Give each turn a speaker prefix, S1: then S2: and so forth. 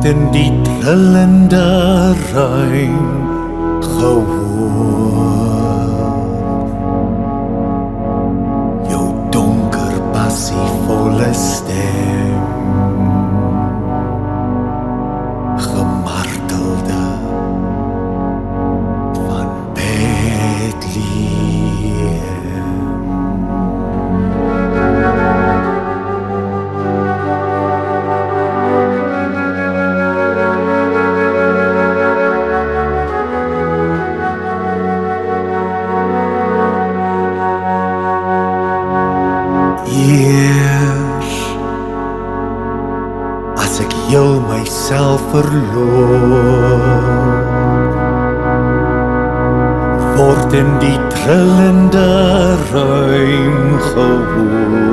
S1: in die trillende ruim gehoor. Jou donker passievolle stem, gemartelde van Bethlehem. Eers as ek heel myself verloor, word in die trillende ruim gehoor.